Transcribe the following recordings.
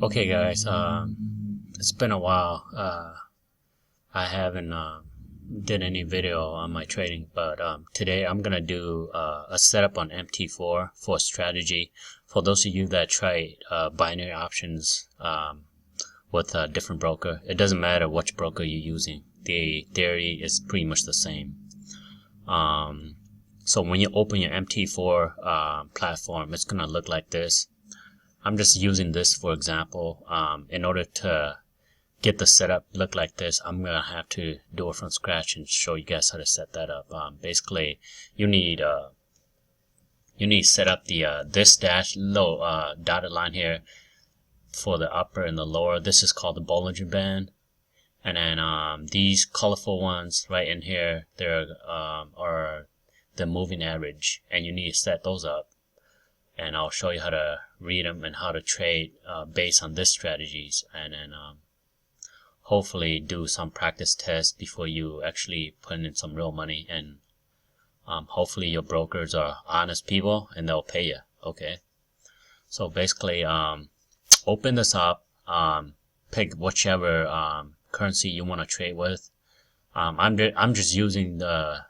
Okay, guys. It's been a while. I haven't did any video on my trading, but today I'm gonna do a setup on MT4 for strategy. For those of you that trade binary options with a different broker, it doesn't matter which broker you're using. The theory is pretty much the same. So when you open your MT4 platform, it's gonna look like this. I'm just using this for example. In order to get the setup look like this, I'm gonna have to do it from scratch and show you guys how to set that up. Basically, you need set up the this dash low dotted line here for the upper and the lower. This is called the Bollinger Band, and then these colorful ones right in here, they're are the moving average, and you need to set those up. And I'll show you how to read them and how to trade based on this strategies, and then hopefully do some practice tests before you actually put in some real money. And hopefully your brokers are honest people and they'll pay you. Okay, so basically open this up, pick whichever currency you want to trade with. I'm just using the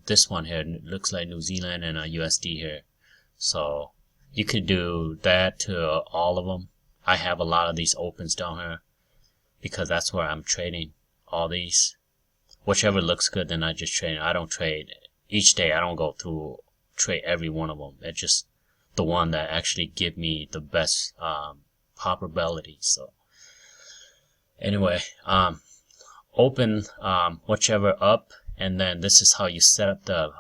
this one here. It looks like New Zealand and a USD here. So you could do that to all of them. I have a lot of these opens down here because that's where I'm trading all these. Whichever looks good, then I just trade. I don't trade each day. I don't go through trade every one of them. It's just the one that actually give me the best probability. So anyway, open whichever up, and then this is how you set up the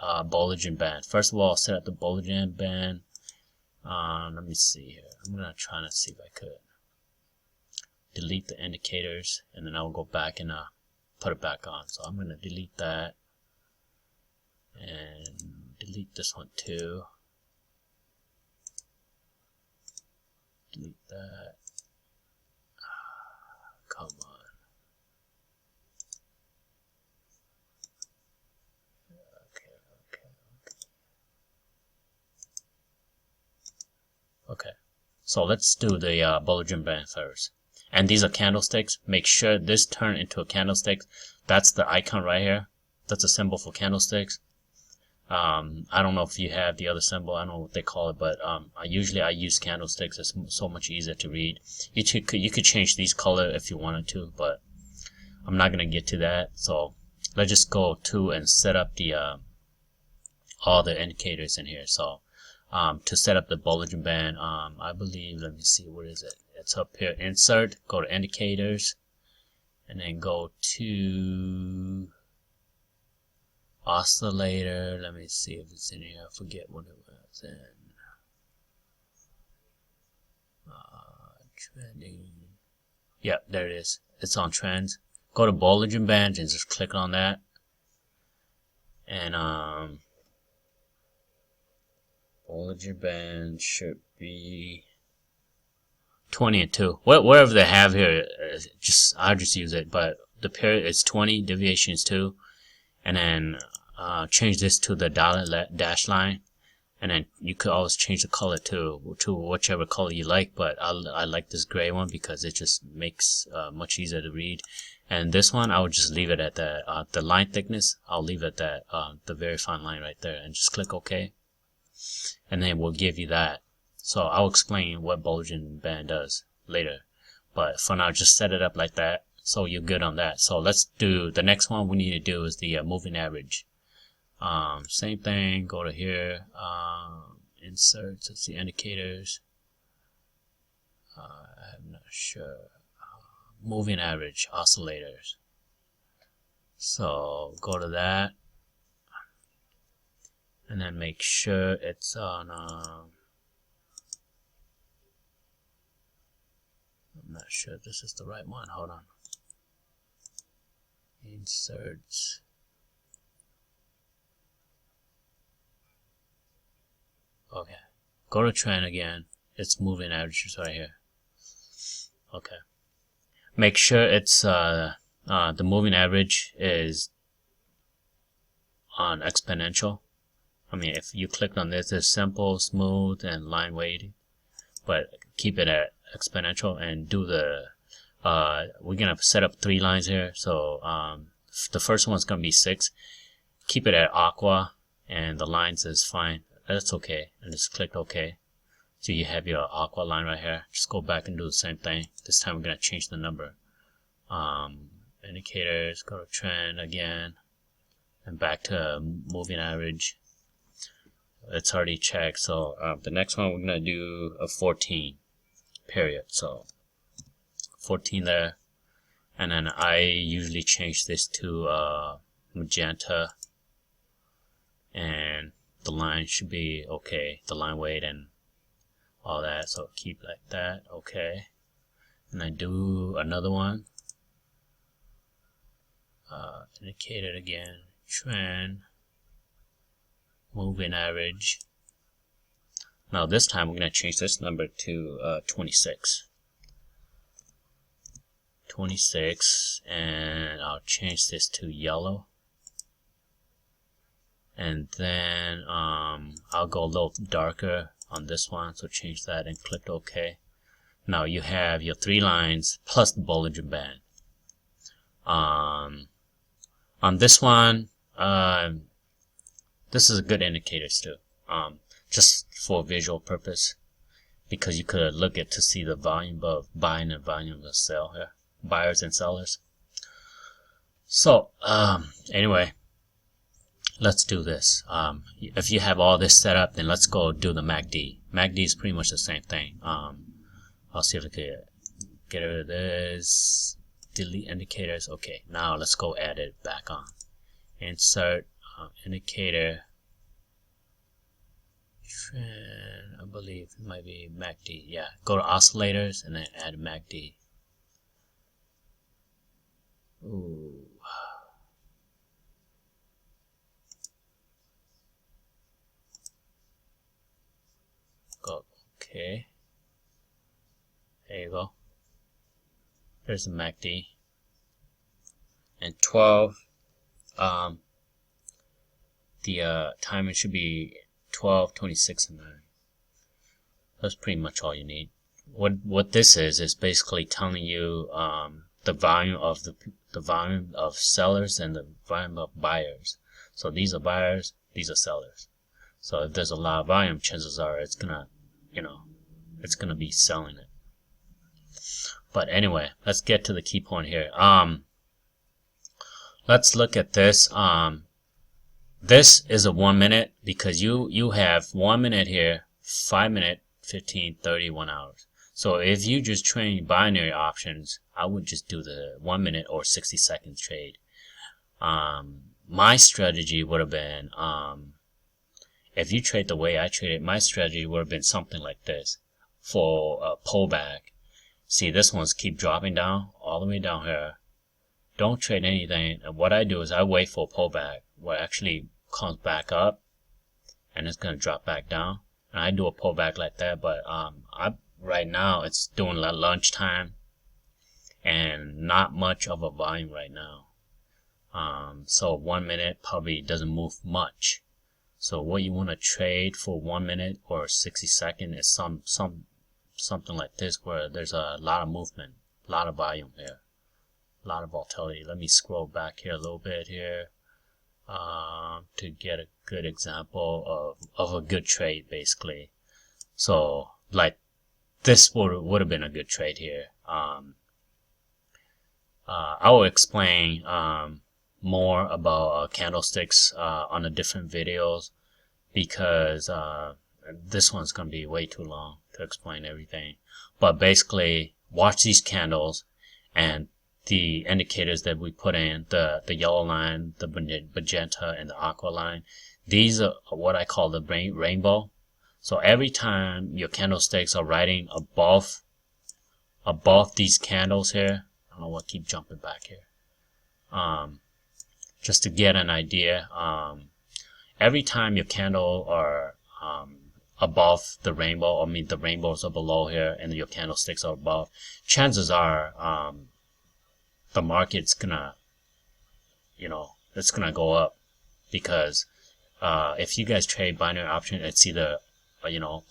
Bollinger Band. First of all, set up the Bollinger Band. Let me see here. I'm gonna try to see if I could delete the indicators, and then I'll go back and put it back on. So I'm gonna delete that and delete this one too. Delete that. Come on. Okay, so let's do the Bollinger Band first. And these are candlesticks. Make sure this turn into a candlestick. That's the icon right here. That's a symbol for candlesticks. I don't know if you have the other symbol. I don't know what they call it, but I use candlesticks. It's so much easier to read. You could change these color if you wanted to, but I'm not gonna get to that. So let's just go to and set up the all the indicators in here. So to set up the Bollinger Band, I believe, let me see, what is it? It's up here, insert, go to indicators, and then go to oscillator. Let me see if it's in here. I forget what it was in. Trending. Yep, there it is. It's on trends. Go to Bollinger Band and just click on that. And Bollinger Band should be 20 and 2. Whatever they have here, I'll just use it. But the period is 20, deviation is 2, and then change this to the dotted dash line, and then you could always change the color to whichever color you like. But I like this gray one because it just makes much easier to read. And this one, I would just leave it at the line thickness. I'll leave it at the very fine line right there, and just click OK. And then we'll give you that. So I'll explain what Bollinger Band does later, but for now just set it up like that so you're good on that. So let's do the next one. We need to do is the moving average. Same thing, go to here, insert, let's see, indicators. I'm not sure. Moving average, oscillators. So go to that, and then make sure it's on I'm not sure if this is the right one. Hold on. Inserts. Okay. Go to trend again. It's moving averages right here. Okay. Make sure it's the moving average is on exponential. I mean, if you clicked on this, it's simple, smooth, and line weighting, but keep it at exponential and do the, we're gonna set up 3 lines here. So the first one's gonna be 6. Keep it at aqua, and the lines is fine. That's okay, and just click OK. So you have your aqua line right here. Just go back and do the same thing. This time we're gonna change the number. Indicators, go to trend again, and back to moving average. It's already checked. So the next one we're gonna do a 14 period. So 14 there, and then I usually change this to magenta, and the line should be okay, the line weight and all that. So keep like that, okay. And I do another one, indicator again, trend, moving average. Now this time we're going to change this number to 26. 26, and I'll change this to yellow. And then I'll go a little darker on this one, so change that and click OK. Now you have your 3 lines plus the Bollinger Band. On this one, this is a good indicator too, just for visual purpose, because you could look at to see the volume of buying and volume of sell here, buyers and sellers. So anyway, let's do this. If you have all this set up, then let's go do the MACD. MACD is pretty much the same thing. I'll see if I can get rid of this. Delete indicators. Okay, now let's go add it back on. Insert indicator. Trend, I believe it might be MACD. Yeah, go to oscillators and then add MACD. Ooh. Go. Okay. There you go. There's the MACD. And 12. The timing should be 12, 26, and 9. That's pretty much all you need. What this is basically telling you the volume of sellers and the volume of buyers. So these are buyers, these are sellers. So if there's a lot of volume, chances are it's gonna, it's gonna be selling it. But anyway, let's get to the key point here. Let's look at this. This is a 1 minute, because you have 1 minute here, 5 minute, 15, 30, 1 hour. So if you just trade binary options, I would just do the 1 minute or 60-second trade. My strategy would have been, if you trade the way I traded, my strategy would have been something like this for a pullback. See, this one's keep dropping down all the way down here. Don't trade anything. And what I do is I wait for a pullback where it actually comes back up and it's gonna drop back down. And I do a pullback like that. But right now it's doing lunchtime and not much of a volume right now. So 1 minute probably doesn't move much. So what you want to trade for 1 minute or 60 seconds is something like this, where there's a lot of movement, a lot of volume here, a lot of volatility. Let me scroll back here a little bit here to get a good example of a good trade, basically. So like this would have been a good trade here. I will explain more about candlesticks on the different videos, because this one's going to be way too long to explain everything. But basically, watch these candles and the indicators that we put in, the yellow line, the magenta, and the aqua line. These are what I call the rainbow. So every time your candlesticks are riding above these candles here, I don't know what, keep jumping back here. Just to get an idea, every time your candle are above the rainbow, I mean the rainbows are below here and your candlesticks are above, chances are the market's gonna, it's gonna go up, because if you guys trade binary option, it's either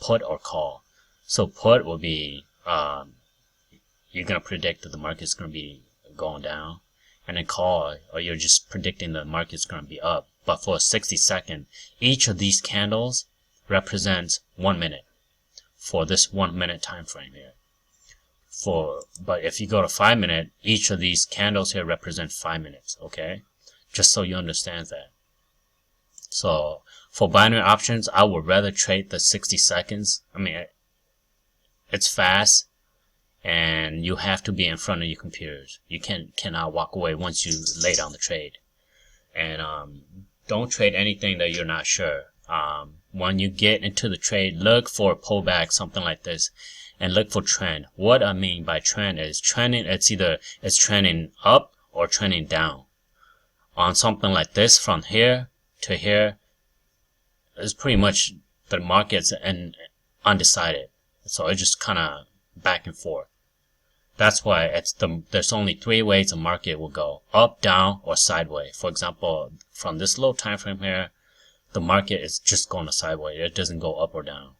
put or call. So put will be you're gonna predict that the market's gonna be going down, and then call, or you're just predicting the market's gonna be up. But for a 60-second, each of these candles represents 1 minute for this 1 minute time frame here. But if you go to 5 minute, each of these candles here represent 5 minutes. Okay, just so you understand that. So for binary options, I would rather trade the 60 seconds. I mean, it's fast, and you have to be in front of your computers. You cannot walk away once you lay down the trade. And don't trade anything that you're not sure. When you get into the trade, look for a pullback, something like this, and look for trend. What I mean by trend is trending. It's trending up or trending down. On something like this, from here to here, is pretty much the market's undecided. So it's just kind of back and forth. That's why there's only 3 ways a market will go: up, down, or sideways. For example, from this low time frame here, the market is just going sideways. It doesn't go up or down.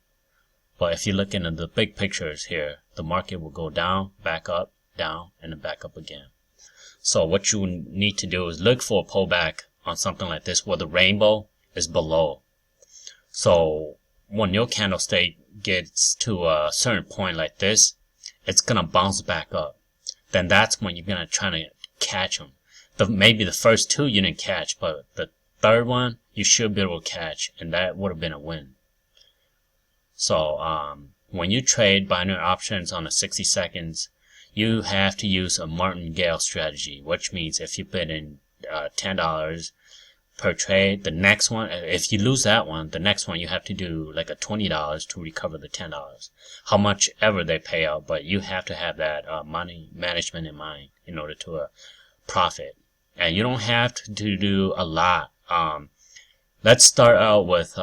But if you look into the big pictures here, the market will go down, back up, down, and then back up again. So what you need to do is look for a pullback on something like this where the rainbow is below. So when your candlestick gets to a certain point like this, it's gonna bounce back up. Then that's when you're gonna try to catch them. Maybe the first 2 you didn't catch, but the third one you should be able to catch, and that would have been a win. So when you trade binary options on the 60 seconds, you have to use a martingale strategy, which means if you put in $10 per trade, the next one, if you lose that one, the next one you have to do like a $20 to recover the $10. How much ever they pay out, but you have to have that money management in mind in order to profit. And you don't have to do a lot. Let's start out with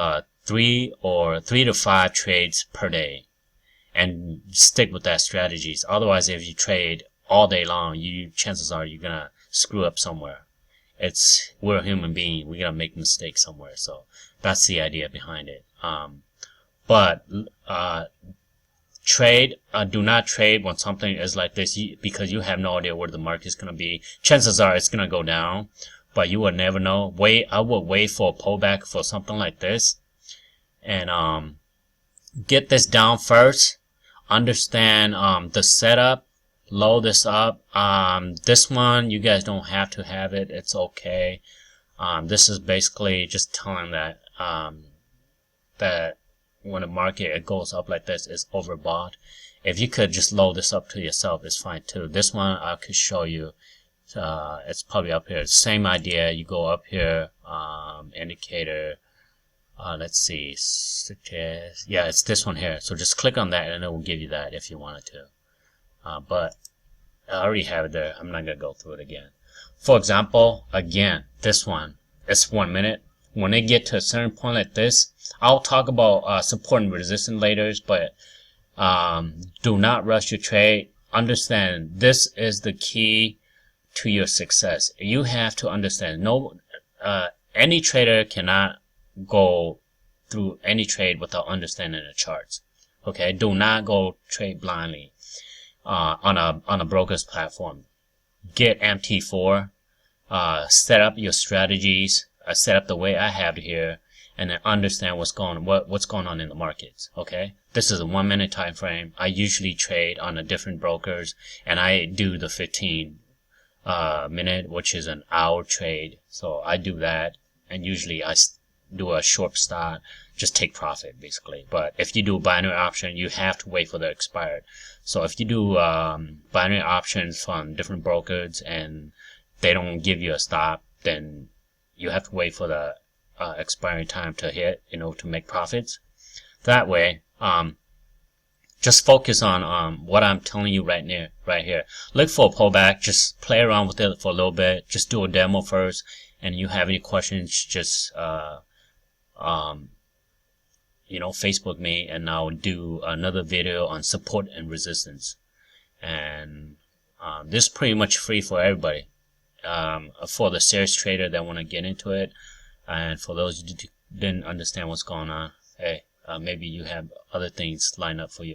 3 to 5 trades per day, and stick with that strategies. Otherwise, if you trade all day long, chances are you're gonna screw up somewhere. We're a human being. We're gonna make mistakes somewhere. So that's the idea behind it. But do not trade when something is like this, because you have no idea where the market is gonna be. Chances are it's gonna go down, but you will never know. I would wait for a pullback for something like this, and get this down first. Understand the setup. Load this up. This one, you guys don't have to have it. It's okay. This is basically just telling that that when the market goes up like this, it's overbought. If you could just load this up to yourself, it's fine too. This one I could show you. It's probably up here. Same idea. You go up here, indicator. Let's see. Suggest. Yeah, it's this one here. So just click on that, and it will give you that if you wanted to. But I already have it there. I'm not gonna go through it again. For example, again, this one, it's 1 minute. When they get to a certain point like this, I'll talk about support and resistance later, but do not rush your trade. Understand, this is the key to your success. You have to understand, any trader cannot go through any trade without understanding the charts. Okay, do not go trade blindly on a broker's platform. Get MT4, set up your strategies, set up the way I have it here, and then understand what's going on in the markets. Okay, this is a 1 minute time frame. I usually trade on the different brokers, and I do the 15 minute, which is an hour trade. So I do that, and usually I do a short start, just take profit basically. But if you do a binary option, you have to wait for the expired. So if you do binary options from different brokers and they don't give you a stop, then you have to wait for the expiring time to hit in order to make profits. That way, just focus on what I'm telling you right here. Look for a pullback. Just play around with it for a little bit. Just do a demo first, and you have any questions, just Facebook me, and I'll do another video on support and resistance. And this is pretty much free for everybody. For the serious trader that want to get into it, and for those didn't understand what's going on, hey, maybe you have other things lined up for you.